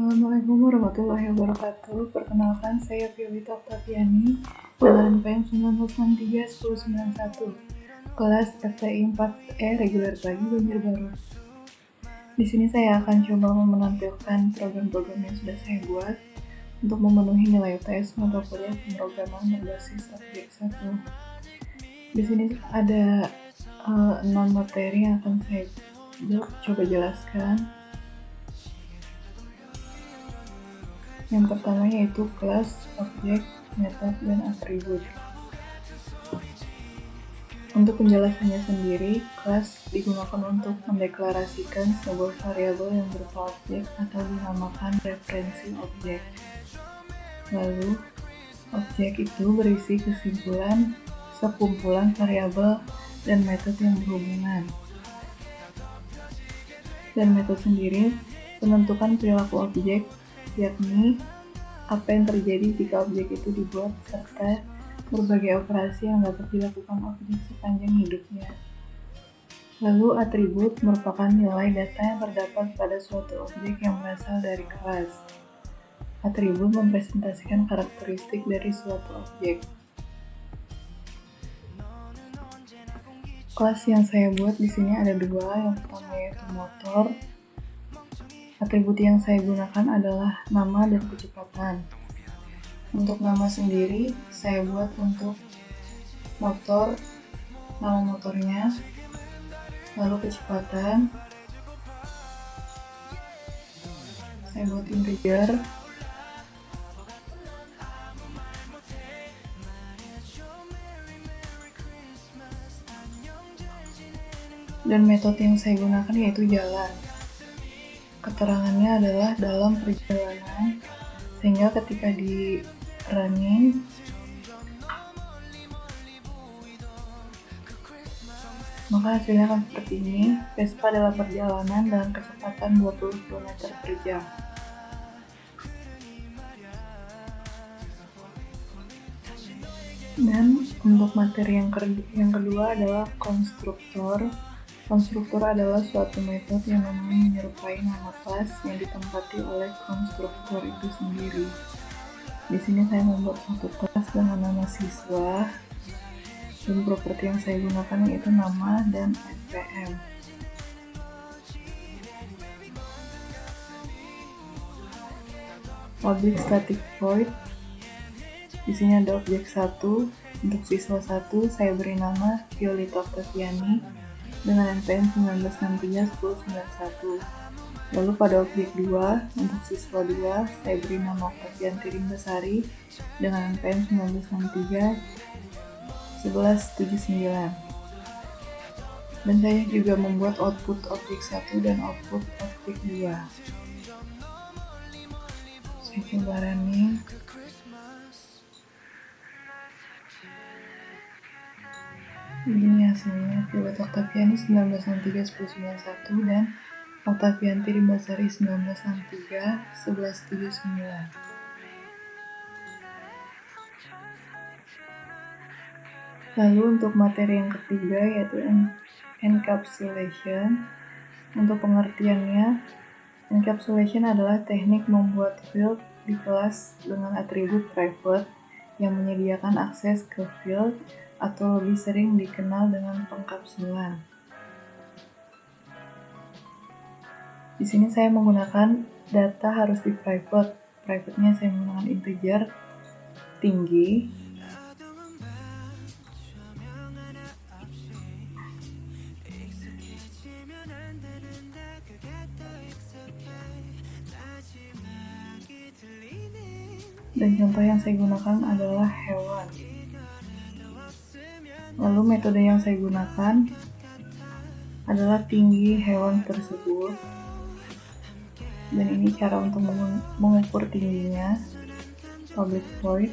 Assalamualaikum warahmatullahi wabarakatuh. Perkenalkan, saya Violeta Oktaviani dengan NPM 1963-1091, kelas FTI 4E reguler pagi Banjarbaru. Di sini saya akan coba menampilkan program-program yang sudah saya buat untuk memenuhi nilai UTS mata kuliah pemrograman berbasis objek 1. Di sini ada 6 materi yang akan saya coba jelaskan. Yang pertama yaitu kelas, objek, metode, dan atribut. Untuk penjelasannya sendiri, kelas digunakan untuk mendeklarasikan sebuah variabel yang berupa objek atau dinamakan referensi objek. Lalu, objek itu berisi kesimpulan, sekumpulan variabel, dan metode yang berhubungan. Dan metode sendiri menentukan perilaku objek, yakni apa yang terjadi jika objek itu dibuat serta berbagai operasi yang dapat dilakukan objek sepanjang hidupnya. Lalu atribut merupakan nilai data yang terdapat pada suatu objek yang berasal dari kelas. Atribut mempresentasikan karakteristik dari suatu objek. Kelas yang saya buat di sini ada dua, yang pertama yaitu motor. Atribut yang saya gunakan adalah nama dan kecepatan. Untuk nama sendiri, saya buat untuk motor, nama motornya, lalu kecepatan, saya buat integer, dan metode yang saya gunakan yaitu jalan. Keterangannya adalah dalam perjalanan, sehingga ketika di running maka hasilnya akan seperti ini. Vespa dalam perjalanan dengan kecepatan 20 km per jam. Dan untuk materi yang kedua adalah konstruktor. Konstruktor adalah suatu metode yang memang menyerupai nama kelas yang ditempati oleh konstruktor itu sendiri. Di sini saya membuat satu kelas dengan nama siswa, dan properti yang saya gunakan yaitu nama dan NPM. Public static void. Di sini ada objek 1. Untuk siswa 1 saya beri nama Violeta Oktaviani dengan NPM 1963-1091. Lalu pada objek 2, untuk siswa 2, saya beri nama Oktavianti Rimbasari dengan NPM 1963-1179. Dan saya juga membuat output objek 1 dan output objek 2. Saya coba running. Begini hasilnya, Violeta Oktaviani 1963-1091 dan Oktavianti Rimbasari 1963-1179. Lalu untuk materi yang ketiga yaitu encapsulation. Untuk pengertiannya, encapsulation adalah teknik membuat field di kelas dengan atribut private yang menyediakan akses ke field, atau lebih sering dikenal dengan pengkapsulan. Di sini saya menggunakan data harus di private. Private-nya saya menggunakan integer tinggi. Dan contoh yang saya gunakan adalah hewan. Lalu metode yang saya gunakan adalah tinggi hewan tersebut. Dan ini cara untuk mengukur tingginya, public void.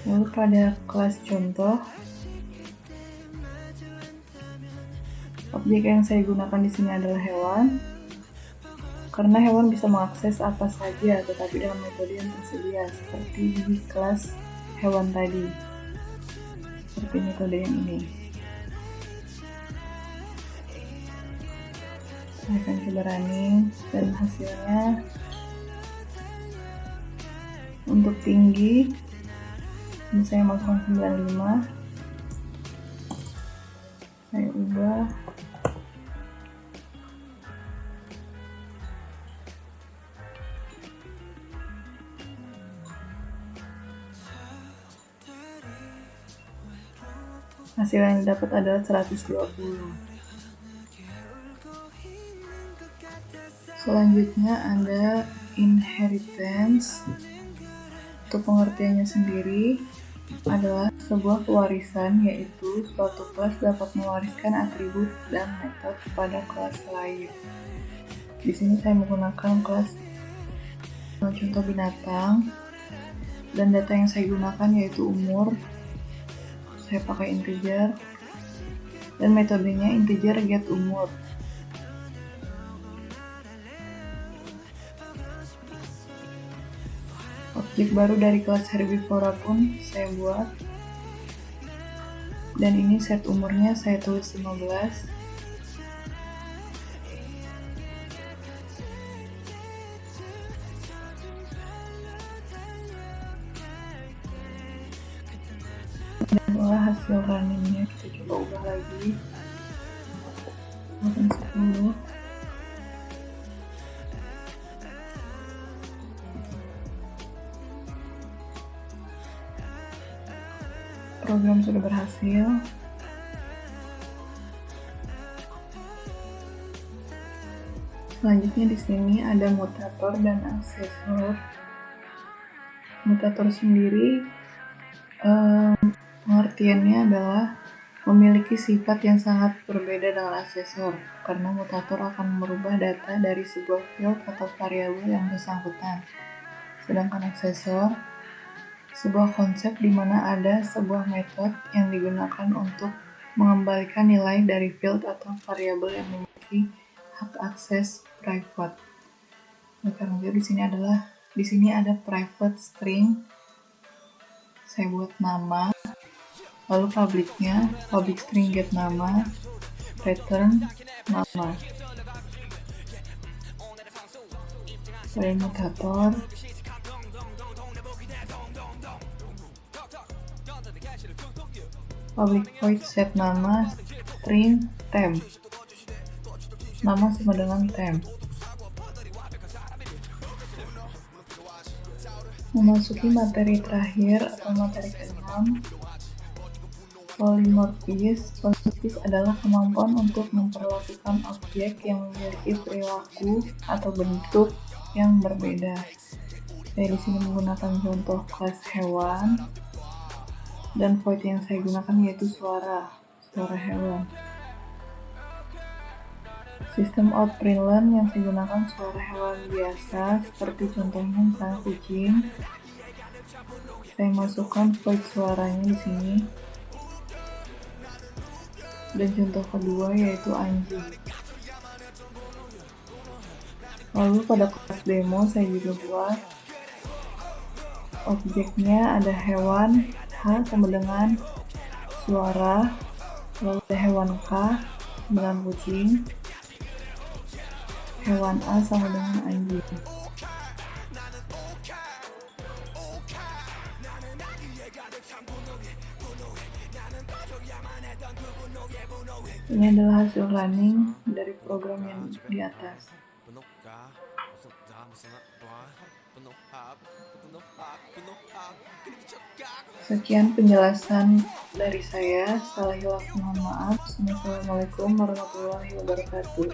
Lalu pada kelas contoh, objek yang saya gunakan di sini adalah hewan. Karena hewan bisa mengakses apa saja, tetapi dalam metode yang tersedia, seperti di kelas hewan tadi, seperti metode yang ini. Saya akan coba running, dan hasilnya untuk tinggi saya masukkan 95, saya ubah hasil yang didapat adalah 120. Selanjutnya ada inheritance. Untuk pengertiannya sendiri adalah sebuah pewarisan, yaitu suatu kelas dapat mewariskan atribut dan metode kepada kelas lain. Di sini saya menggunakan kelas contoh binatang, dan data yang saya gunakan yaitu umur. Saya pakai integer, dan metodenya integer get umur. Objek baru dari kelas herbivora pun saya buat, dan ini set umurnya saya tulis 15. Dan itulah hasil runningnya. Kita coba ubah lagi 10. Program sudah berhasil. Selanjutnya di sini ada mutator dan aksesor. Mutator sendiri pengertiannya adalah memiliki sifat yang sangat berbeda dengan aksesor, karena mutator akan merubah data dari sebuah field atau variabel yang bersangkutan. Sedangkan aksesor sebuah konsep di mana ada sebuah metode yang digunakan untuk mengembalikan nilai dari field atau variabel yang memiliki hak akses private. Oleh karena itu di sini ada private string. Saya buat nama, lalu publicnya public string get nama, return nama. Pada mutator public void set nama string temp, nama sama dengan temp. Memasuki materi terakhir atau materi ke-6, polymorphism. Polymorphism adalah kemampuan untuk memperlakukan objek yang memiliki perilaku atau bentuk yang berbeda. Saya di sini menggunakan contoh kelas hewan, dan void yang saya gunakan yaitu suara hewan. Sistem outprintln yang saya gunakan suara hewan biasa, seperti contohnya misalnya kucing. Saya masukkan void suaranya di sini. Dan contoh kedua yaitu anjing. Lalu pada kelas demo saya juga buat objeknya ada hewan H sama dengan suara, lalu ada hewan K dengan kucing, hewan A sama dengan anjing. Ini adalah hasil running dari program yang di atas. Sekian penjelasan dari saya. Salah hilaf mohon maaf. Assalamualaikum warahmatullahi wabarakatuh.